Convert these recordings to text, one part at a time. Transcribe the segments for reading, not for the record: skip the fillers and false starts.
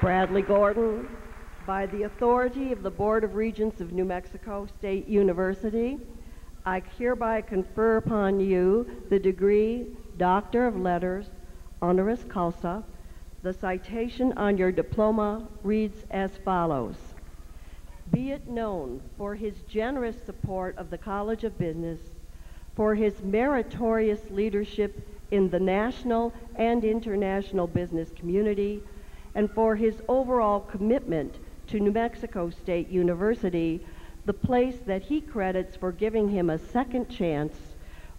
Bradley Gordon, by the authority of the Board of Regents of New Mexico State University, I hereby confer upon you the degree Doctor of Letters, honoris causa. The citation on your diploma reads as follows. Be it known for his generous support of the College of Business, for his meritorious leadership in the national and international business community, and for his overall commitment to New Mexico State University, the place that he credits for giving him a second chance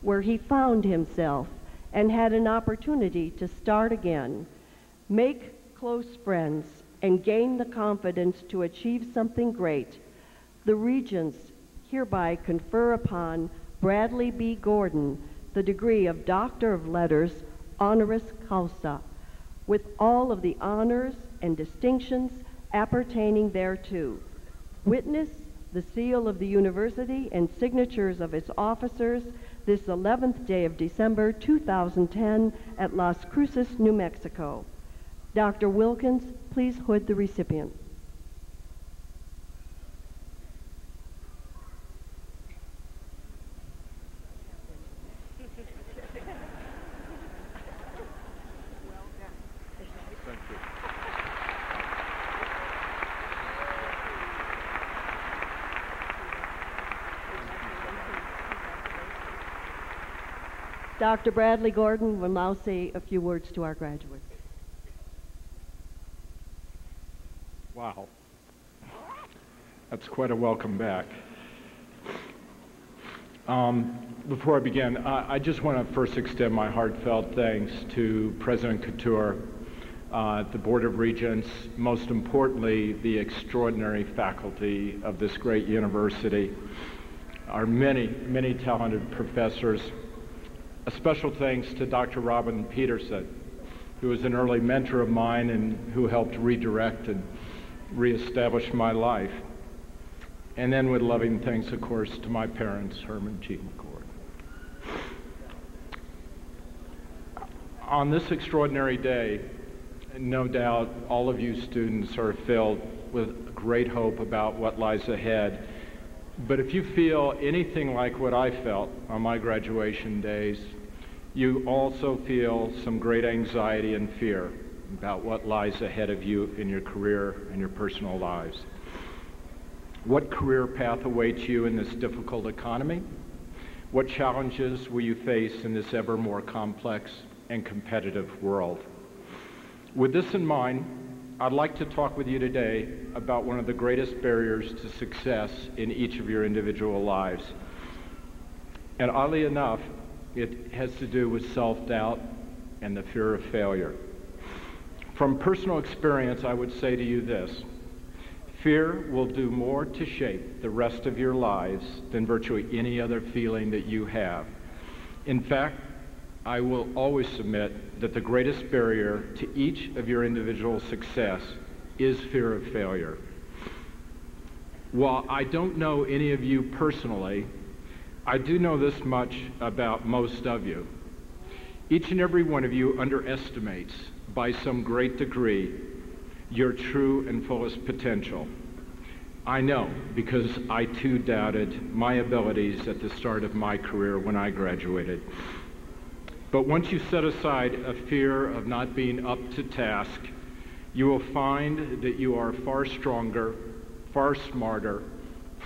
where he found himself and had an opportunity to start again, make close friends, and gain the confidence to achieve something great. The Regents hereby confer upon Bradley B. Gordon the degree of Doctor of Letters, honoris causa, with all of the honors and distinctions appertaining thereto. Witness the seal of the university and signatures of its officers this 11th day of December 2010 at Las Cruces, New Mexico. Dr. Wilkins, please hood the recipient. Dr. Bradley Gordon will now say a few words to our graduates. Wow, that's quite a welcome back. Before I begin, I just want to first extend my heartfelt thanks to President Couture, the Board of Regents, most importantly, the extraordinary faculty of this great university, our many, many talented professors. A special thanks to Dr. Robin Peterson, who was an early mentor of mine and who helped redirect and reestablish my life. And then with loving thanks, of course, to my parents, Herman G. McCord. On this extraordinary day, no doubt all of you students are filled with great hope about what lies ahead. But if you feel anything like what I felt on my graduation days, you also feel some great anxiety and fear about what lies ahead of you in your career and your personal lives. What career path awaits you in this difficult economy? What challenges will you face in this ever more complex and competitive world? With this in mind, I'd like to talk with you today about one of the greatest barriers to success in each of your individual lives. And oddly enough, it has to do with self-doubt and the fear of failure. From personal experience, I would say to you this: fear will do more to shape the rest of your lives than virtually any other feeling that you have. In fact, I will always submit that the greatest barrier to each of your individual success is fear of failure. While I don't know any of you personally, I do know this much about most of you. Each and every one of you underestimates, by some great degree, your true and fullest potential. I know, because I too doubted my abilities at the start of my career when I graduated. But once you set aside a fear of not being up to task, you will find that you are far stronger, far smarter,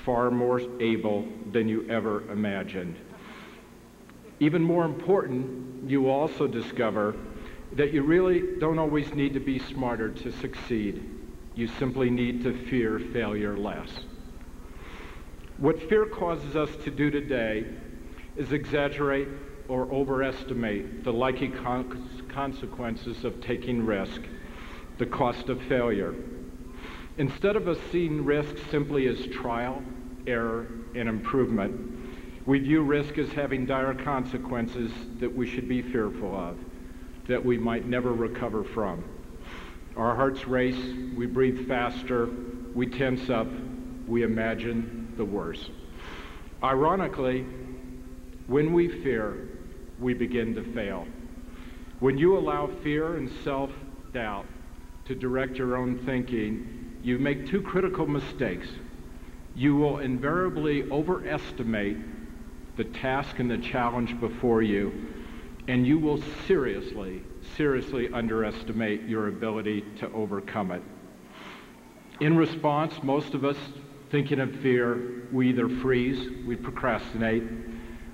far more able than you ever imagined. Even more important, you will also discover that you really don't always need to be smarter to succeed. You simply need to fear failure less. What fear causes us to do today is exaggerate or overestimate the likely consequences of taking risk, the cost of failure. Instead of us seeing risk simply as trial, error, and improvement, we view risk as having dire consequences that we should be fearful of, that we might never recover from. Our hearts race, we breathe faster, we tense up, we imagine the worst. Ironically, when we fear, we begin to fail. When you allow fear and self-doubt to direct your own thinking, you make two critical mistakes. You will invariably overestimate the task and the challenge before you, and you will seriously underestimate your ability to overcome it. In response, most of us, thinking of fear, we either freeze, we procrastinate,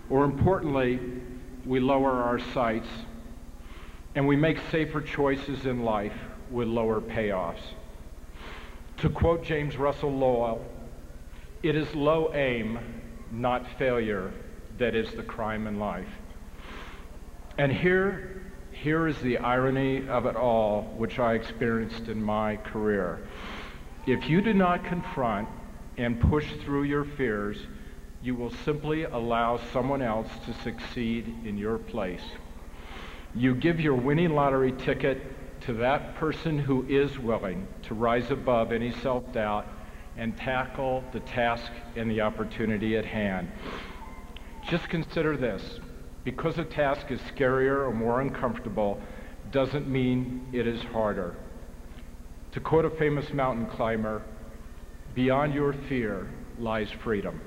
or importantly, we lower our sights, and we make safer choices in life with lower payoffs. To quote James Russell Lowell, "It is low aim, not failure, that is the crime in life." And here is the irony of it all, which I experienced in my career. If you do not confront and push through your fears, you will simply allow someone else to succeed in your place. You give your winning lottery ticket to that person who is willing to rise above any self-doubt and tackle the task and the opportunity at hand. Just consider this. Because a task is scarier or more uncomfortable doesn't mean it is harder. To quote a famous mountain climber, "Beyond your fear lies freedom."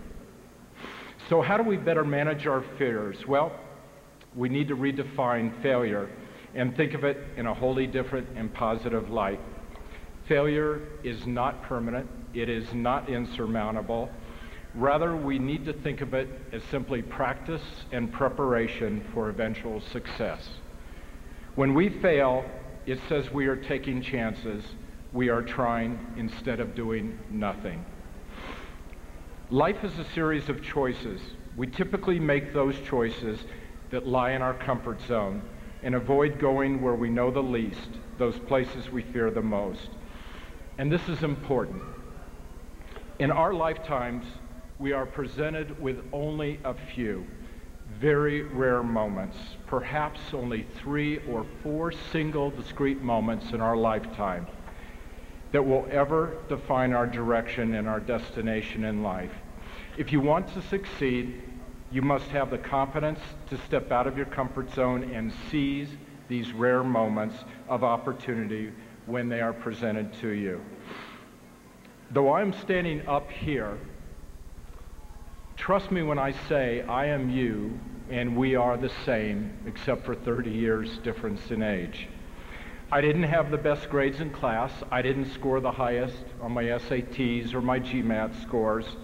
So how do we better manage our fears? Well, we need to redefine failure and think of it in a wholly different and positive light. Failure is not permanent. It is not insurmountable. Rather, we need to think of it as simply practice and preparation for eventual success. When we fail, it says we are taking chances. We are trying instead of doing nothing. Life is a series of choices. We typically make those choices that lie in our comfort zone and avoid going where we know the least, those places we fear the most. And this is important. In our lifetimes, we are presented with only a few very rare moments, perhaps only 3 or 4 single discrete moments in our lifetime that will ever define our direction and our destination in life. If you want to succeed, you must have the confidence to step out of your comfort zone and seize these rare moments of opportunity when they are presented to you. Though I'm standing up here, trust me when I say I am you and we are the same except for 30 years difference in age. I didn't have the best grades in class. I didn't score the highest on my SATs or my GMAT scores.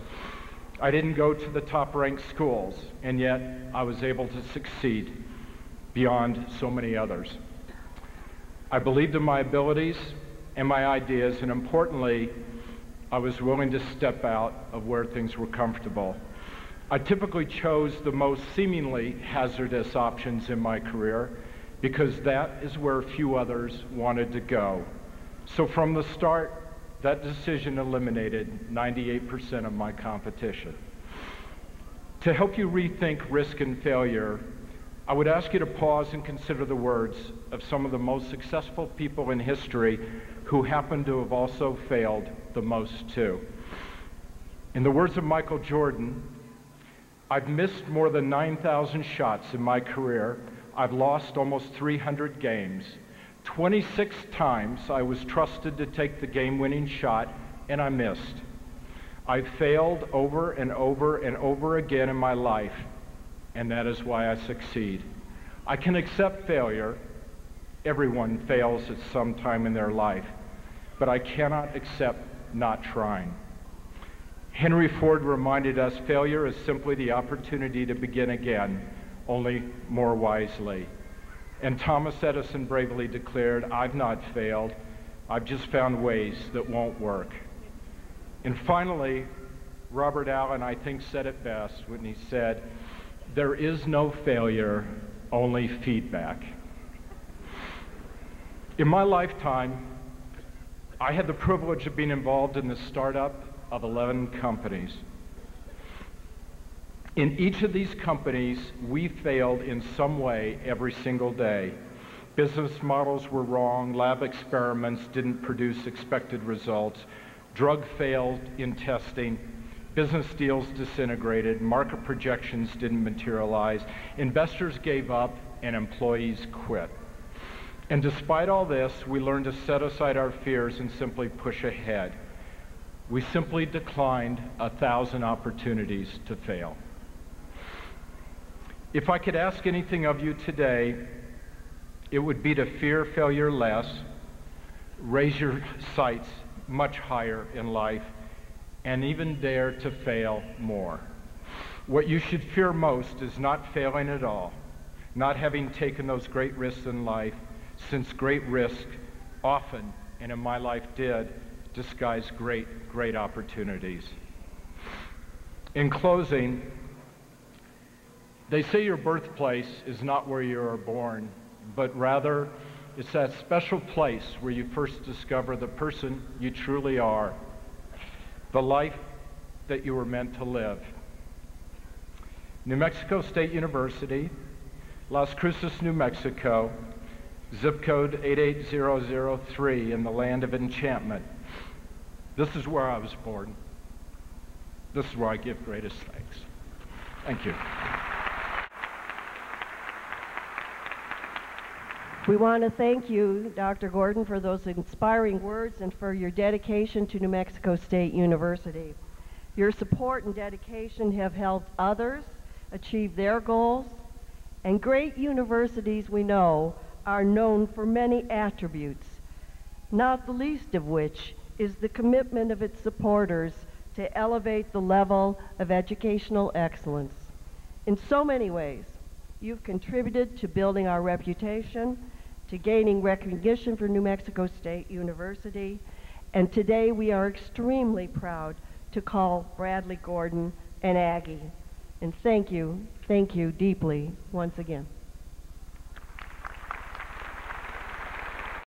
I didn't go to the top-ranked schools, and yet I was able to succeed beyond so many others. I believed in my abilities and my ideas, and importantly, I was willing to step out of where things were comfortable. I typically chose the most seemingly hazardous options in my career because that is where few others wanted to go. So from the start, that decision eliminated 98% of my competition. To help you rethink risk and failure, I would ask you to pause and consider the words of some of the most successful people in history who happen to have also failed the most too. In the words of Michael Jordan, "I've missed more than 9,000 shots in my career. I've lost almost 300 games. 26 times I was trusted to take the game-winning shot, and I missed. I've failed over and over and over again in my life, and that is why I succeed. I can accept failure. Everyone fails at some time in their life, but I cannot accept not trying." Henry Ford reminded us failure is simply the opportunity to begin again, only more wisely. And Thomas Edison bravely declared, "I've not failed. I've just found ways that won't work." And finally, Robert Allen, I think, said it best when he said, "There is no failure, only feedback." In my lifetime, I had the privilege of being involved in the startup of 11 companies. In each of these companies, we failed in some way every single day. Business models were wrong, lab experiments didn't produce expected results, drug failed in testing, business deals disintegrated, market projections didn't materialize, investors gave up, and employees quit. And despite all this, we learned to set aside our fears and simply push ahead. We simply declined 1,000 opportunities to fail. If I could ask anything of you today, it would be to fear failure less, raise your sights much higher in life, and even dare to fail more. What you should fear most is not failing at all, not having taken those great risks in life, since great risk often, and in my life did, disguise great opportunities. In closing, they say your birthplace is not where you are born, but rather it's that special place where you first discover the person you truly are, the life that you were meant to live. New Mexico State University, Las Cruces, New Mexico, zip code 88003 in the land of enchantment. This is where I was born. This is where I give greatest thanks. Thank you. We want to thank you, Dr. Gordon, for those inspiring words and for your dedication to New Mexico State University. Your support and dedication have helped others achieve their goals, and great universities, we know, are known for many attributes, not the least of which is the commitment of its supporters to elevate the level of educational excellence. In so many ways, you've contributed to building our reputation, to gaining recognition for New Mexico State University, and today we are extremely proud to call Bradley Gordon an Aggie. And thank you deeply once again.